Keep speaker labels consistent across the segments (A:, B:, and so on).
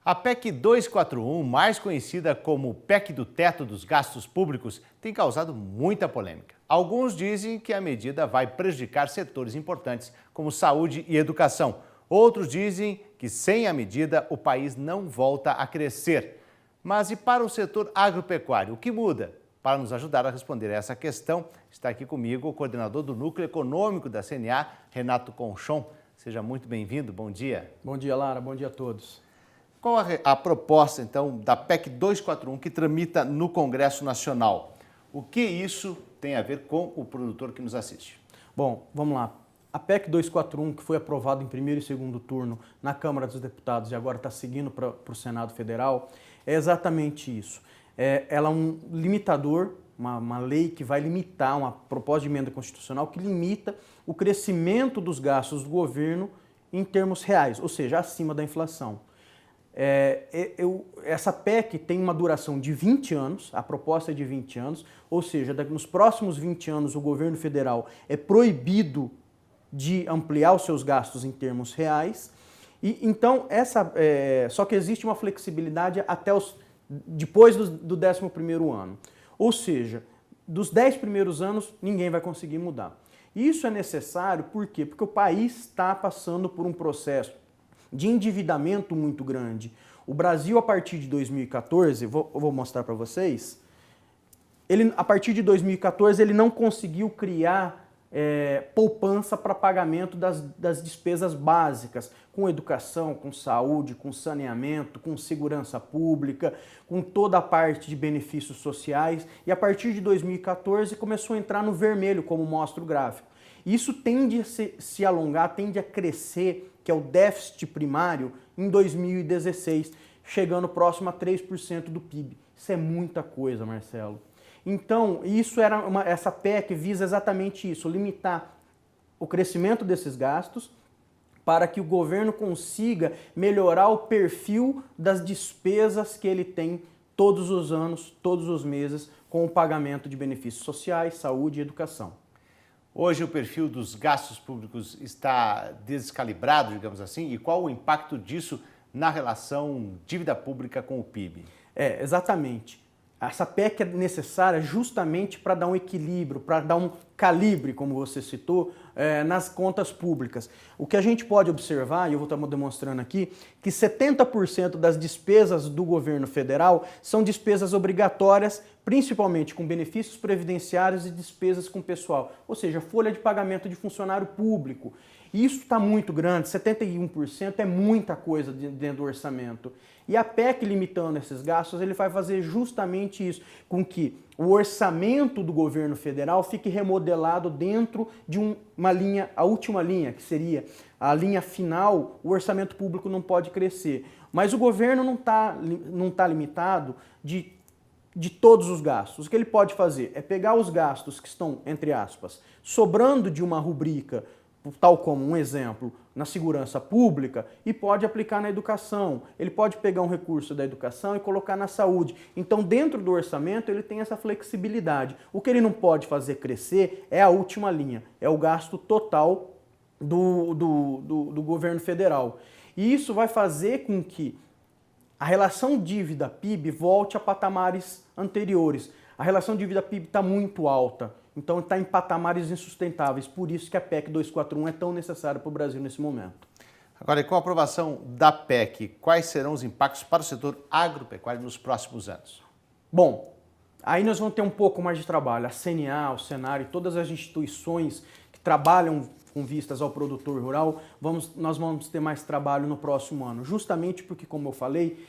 A: A PEC 241, mais conhecida como PEC do Teto dos Gastos Públicos, tem causado muita polêmica. Alguns dizem que a medida vai prejudicar setores importantes, como saúde e educação. Outros dizem que sem a medida o país não volta a crescer. Mas e para o setor agropecuário, o que muda? Para nos ajudar a responder essa questão, está aqui comigo o coordenador do Núcleo Econômico da CNA, Renato Conchon. Seja muito bem-vindo, bom dia.
B: Bom dia, Lara, bom dia a todos.
A: Qual a proposta, então, da PEC 241 que tramita no Congresso Nacional? O que isso tem a ver com o produtor que nos assiste?
B: Bom, vamos lá. A PEC 241, que foi aprovada em primeiro e segundo turno na Câmara dos Deputados e agora está seguindo para o Senado Federal, é exatamente isso. Ela é um limitador, uma lei que vai limitar, uma proposta de emenda constitucional que limita o crescimento dos gastos do governo em termos reais, ou seja, acima da inflação. Essa PEC tem uma duração de 20 anos, a proposta é de 20 anos, ou seja, nos próximos 20 anos o governo federal é proibido de ampliar os seus gastos em termos reais. E então, só que existe uma flexibilidade até depois do 11º ano. Ou seja, dos 10 primeiros anos ninguém vai conseguir mudar. Isso é necessário por quê? Porque o país está passando por um processo de endividamento muito grande. O Brasil, a partir de 2014, eu vou mostrar para vocês, a partir de 2014 ele não conseguiu criar poupança para pagamento das despesas básicas, com educação, com saúde, com saneamento, com segurança pública, com toda a parte de benefícios sociais, e a partir de 2014 começou a entrar no vermelho, como mostra o gráfico. Isso tende a se alongar, tende a crescer, que é o déficit primário, em 2016, chegando próximo a 3% do PIB. Isso é muita coisa, Marcelo. Então, essa PEC visa exatamente isso, limitar o crescimento desses gastos para que o governo consiga melhorar o perfil das despesas que ele tem todos os anos, todos os meses, com o pagamento de benefícios sociais, saúde e educação.
A: Hoje o perfil dos gastos públicos está descalibrado, digamos assim, e qual o impacto disso na relação dívida pública com o PIB?
B: Exatamente. Essa PEC é necessária justamente para dar um equilíbrio, para dar um calibre, como você citou, nas contas públicas. O que a gente pode observar, e eu vou estar demonstrando aqui, que 70% das despesas do governo federal são despesas obrigatórias, principalmente com benefícios previdenciários e despesas com pessoal, ou seja, folha de pagamento de funcionário público. Isso está muito grande, 71% é muita coisa dentro do orçamento. E a PEC, limitando esses gastos, ele vai fazer justamente isso, com que o orçamento do governo federal fique remodelado dentro de uma linha, a última linha, que seria a linha final. O orçamento público não pode crescer. Mas o governo não tá limitado de todos os gastos. O que ele pode fazer é pegar os gastos que estão, entre aspas, sobrando de uma rubrica, tal como um exemplo, na segurança pública, e pode aplicar na educação. Ele pode pegar um recurso da educação e colocar na saúde. Então, dentro do orçamento, ele tem essa flexibilidade. O que ele não pode fazer crescer é a última linha, é o gasto total do governo federal. E isso vai fazer com que a relação dívida-PIB volte a patamares anteriores. A relação dívida-PIB está muito alta. Então está em patamares insustentáveis, por isso que a PEC 241 é tão necessária para o Brasil nesse momento.
A: Agora, e com a aprovação da PEC, quais serão os impactos para o setor agropecuário nos próximos anos?
B: Bom, aí nós vamos ter um pouco mais de trabalho. A CNA, o Senar e todas as instituições que trabalham com vistas ao produtor rural, nós vamos ter mais trabalho no próximo ano, justamente porque, como eu falei,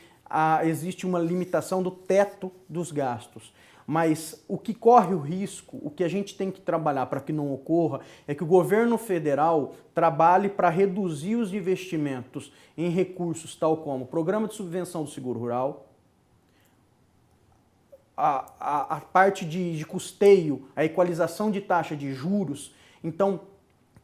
B: existe uma limitação do teto dos gastos. Mas o que corre o risco, o que a gente tem que trabalhar para que não ocorra, é que o governo federal trabalhe para reduzir os investimentos em recursos tal como Programa de Subvenção do Seguro Rural, a parte de custeio, a equalização de taxa de juros, então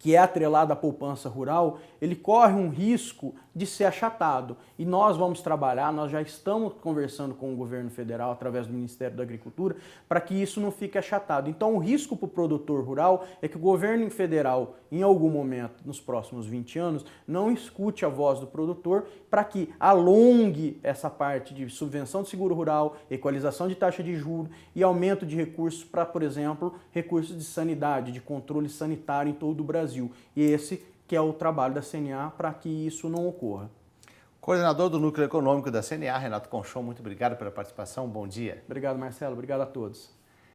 B: que é atrelado à poupança rural, ele corre um risco de ser achatado. E nós vamos trabalhar, nós já estamos conversando com o governo federal, através do Ministério da Agricultura, para que isso não fique achatado. Então o risco para o produtor rural é que o governo federal, em algum momento, nos próximos 20 anos, não escute a voz do produtor para que alongue essa parte de subvenção de seguro rural, equalização de taxa de juros e aumento de recursos para, por exemplo, recursos de sanidade, de controle sanitário em todo o Brasil. E esse que é o trabalho da CNA para que isso não ocorra.
A: Coordenador do Núcleo Econômico da CNA, Renato Conchon, muito obrigado pela participação, bom dia.
B: Obrigado, Marcelo, obrigado a todos.